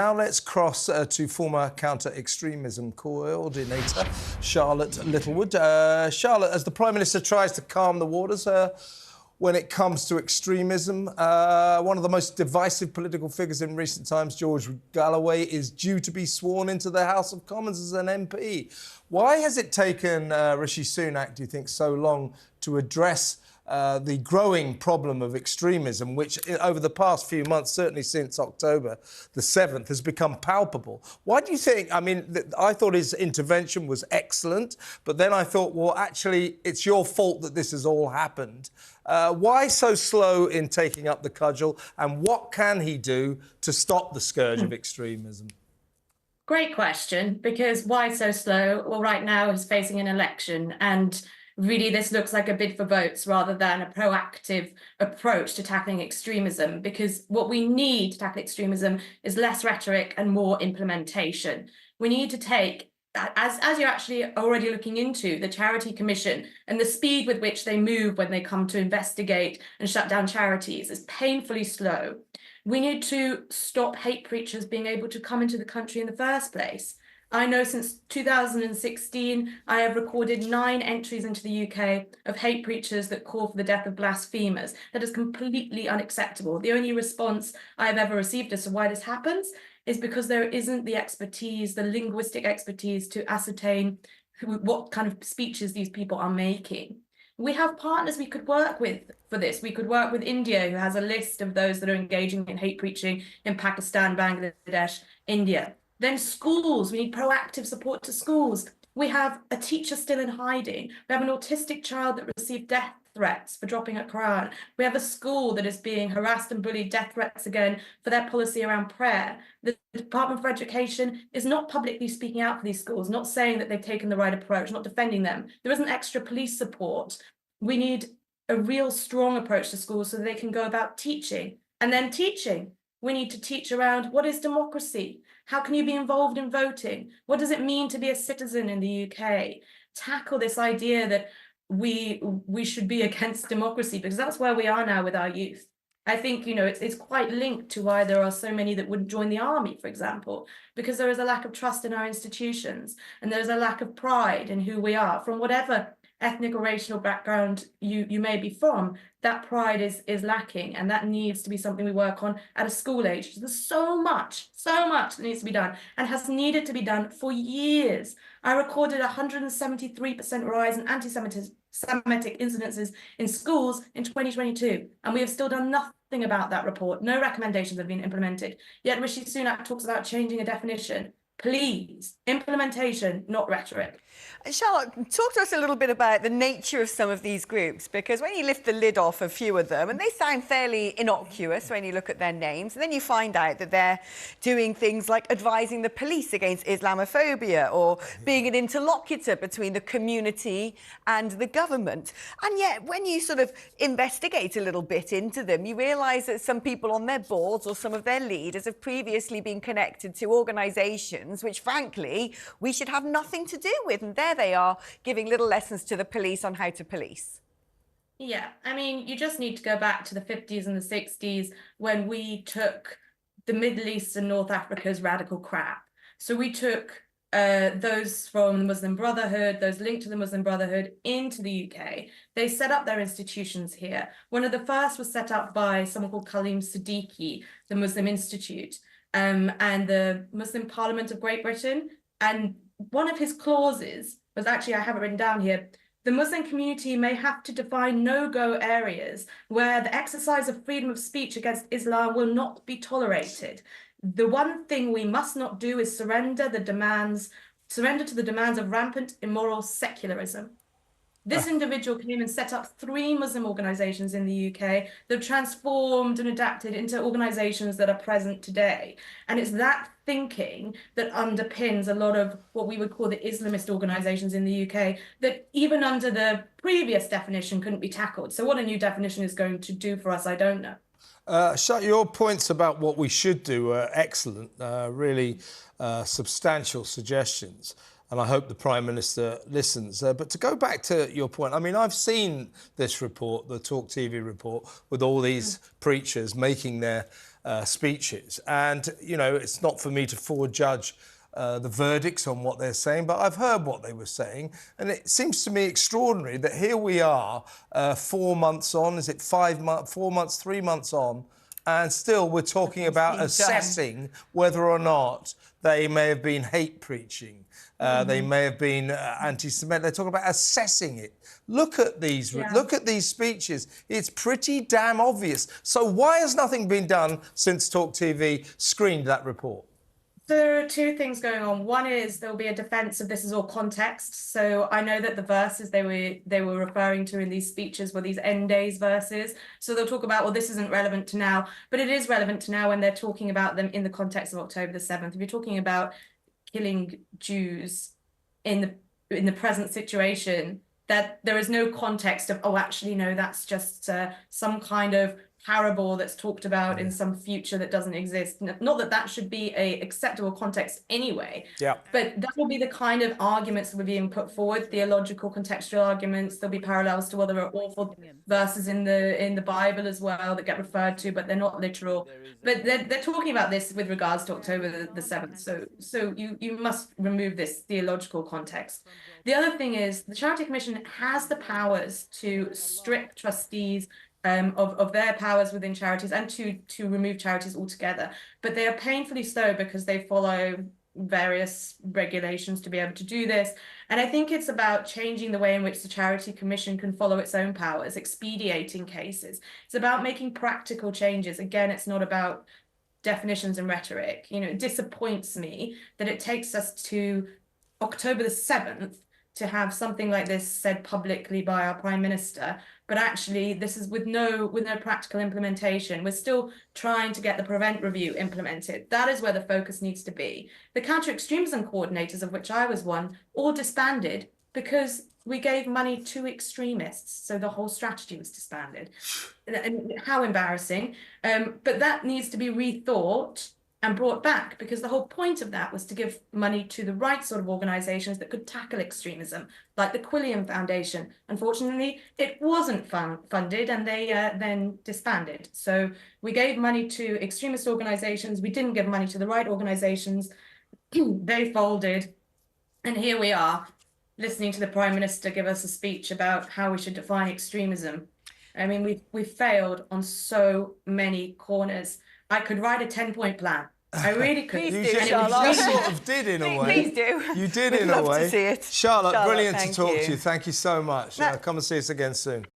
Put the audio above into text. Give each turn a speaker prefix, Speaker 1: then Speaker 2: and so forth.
Speaker 1: Now let's cross to former counter-extremism coordinator Charlotte Littlewood. Charlotte, as the Prime Minister tries to calm the waters when it comes to extremism, one of the most divisive political figures in recent times, George Galloway, is due to be sworn into the House of Commons as an MP. Why has it taken Rishi Sunak, do you think, so long to address the growing problem of extremism, which over the past few months, certainly since October the 7th, has become palpable? Why do you think, I mean, I thought his intervention was excellent, but then I thought, well, actually, it's your fault that this has all happened. Why so slow in taking up the cudgel, and what can he do to stop the scourge of extremism?
Speaker 2: Great question, because why so slow? Well, right now he's facing an election, and really this looks like a bid for votes rather than a proactive approach to tackling extremism, because what we need to tackle extremism is less rhetoric and more implementation. We need to take, as you're actually already looking into, the Charity Commission and the speed with which they move when they come to investigate and shut down charities is painfully slow. We need to stop hate preachers being able to come into the country in the first place. I know since 2016, I have recorded 9 entries into the UK of hate preachers that call for the death of blasphemers. That is completely unacceptable. The only response I have ever received as to why this happens is because there isn't the expertise, the linguistic expertise to ascertain what kind of speeches these people are making. We have partners we could work with for this. We could work with India, who has a list of those that are engaging in hate preaching in Pakistan, Bangladesh, India. Then schools, we need proactive support to schools. We have a teacher still in hiding. We have an autistic child that received death threats for dropping a Quran. We have a school that is being harassed and bullied, death threats again for their policy around prayer. The Department for Education is not publicly speaking out for these schools, not saying that they've taken the right approach, not defending them. There isn't extra police support. We need a real strong approach to schools so that they can go about teaching. And then teaching. We need to teach around what is democracy? How can you be involved in voting? What does it mean to be a citizen in the UK? Tackle this idea that we should be against democracy, because that's where we are now with our youth. I think, you know, it's quite linked to why there are so many that wouldn't join the army, for example, because there is a lack of trust in our institutions, and there's a lack of pride in who we are from whatever ethnic or racial background you may be from. That pride is lacking, and that needs to be something we work on at a school age. There's so much that needs to be done and has needed to be done for years. I recorded 173% rise in anti-Semitic incidences in schools in 2022, and we have still done nothing about that report. No recommendations have been implemented. Yet Rishi Sunak talks about changing a definition. Please, implementation, not rhetoric.
Speaker 3: Charlotte, talk to us a little bit about the nature of some of these groups, because when you lift the lid off a few of them, and they sound fairly innocuous when you look at their names, and then you find out that they're doing things like advising the police against Islamophobia or being an interlocutor between the community and the government. And yet, when you sort of investigate a little bit into them, you realise that some people on their boards or some of their leaders have previously been connected to organisations which, frankly, we should have nothing to do with. And there they are, giving little lessons to the police on how to police.
Speaker 2: Yeah, I mean, you just need to go back to the 50s and the 60s when we took the Middle East and North Africa's radical crap. So we took those from the Muslim Brotherhood, those linked to the Muslim Brotherhood, into the UK. They set up their institutions here. One of the first was set up by someone called Khalim Siddiqui, the Muslim Institute, and the Muslim Parliament of Great Britain. And one of his clauses was, actually, I have it written down here, the Muslim community may have to define no-go areas where the exercise of freedom of speech against Islam will not be tolerated. The one thing we must not do is surrender to the demands of rampant immoral secularism. This individual came and set up 3 Muslim organisations in the UK that transformed and adapted into organisations that are present today. And it's that thinking that underpins a lot of what we would call the Islamist organisations in the UK that even under the previous definition couldn't be tackled. So what a new definition is going to do for us, I don't know.
Speaker 1: Your points about what we should do are excellent, really substantial suggestions. And I hope the Prime Minister listens. But to go back to your point, I mean, I've seen this report, the TalkTV report, with all these preachers making their speeches. And, you know, it's not for me to forejudge the verdicts on what they're saying, but I've heard what they were saying, and it seems to me extraordinary that here we are 4 months on, is it 5 months, 4 months, 3 months on, and still we're talking about assessing whether or not they may have been hate preaching, they may have been anti-Semitic. They're talking about assessing it. Look at these, look at these speeches. It's pretty damn obvious. So why has nothing been done since TalkTV screened that report?
Speaker 2: There are two things going on. One is there'll be a defense of this is all context. So I know that the verses they were referring to in these speeches were these end days verses. So they'll talk about, well, this isn't relevant to now, but it is relevant to now when they're talking about them in the context of October the 7th. If you're talking about killing Jews in the present situation, that there is no context of, oh, actually, no, that's just some kind of parable that's talked about in some future that doesn't exist. Not that that should be a acceptable context anyway, but that will be the kind of arguments that were being put forward, theological, contextual arguments. There'll be parallels to other awful verses in the Bible as well that get referred to, but they're not literal. But they're talking about this with regards to October the 7th. So you must remove this theological context. The other thing is the Charity Commission has the powers to strip trustees of their powers within charities and to remove charities altogether. But they are painfully slow because they follow various regulations to be able to do this. And I think it's about changing the way in which the Charity Commission can follow its own powers, expediting cases. It's about making practical changes. Again, it's not about definitions and rhetoric. You know, it disappoints me that it takes us to October the 7th to have something like this said publicly by our Prime Minister, but actually this is with no practical implementation. We're still trying to get the Prevent Review implemented. That is where the focus needs to be. The counter-extremism coordinators, of which I was one, all disbanded because we gave money to extremists, so the whole strategy was disbanded. And how embarrassing. But that needs to be rethought and brought back, because the whole point of that was to give money to the right sort of organisations that could tackle extremism, like the Quilliam Foundation. Unfortunately, it wasn't funded, and they then disbanded. So we gave money to extremist organisations. We didn't give money to the right organisations. They folded. And here we are, listening to the Prime Minister give us a speech about how we should define extremism. I mean, we've failed on so many corners. I could write a 10-point plan. I really could.
Speaker 3: Please
Speaker 1: You
Speaker 3: do,
Speaker 1: just,
Speaker 3: Charlotte.
Speaker 1: you just sort of did in a way.
Speaker 3: Please do.
Speaker 1: You did
Speaker 3: We'd
Speaker 1: in a
Speaker 3: love
Speaker 1: way.
Speaker 3: to see it.
Speaker 1: Charlotte, brilliant to
Speaker 3: thank
Speaker 1: talk
Speaker 3: you.
Speaker 1: to you. Thank you so much. Come and see us again soon.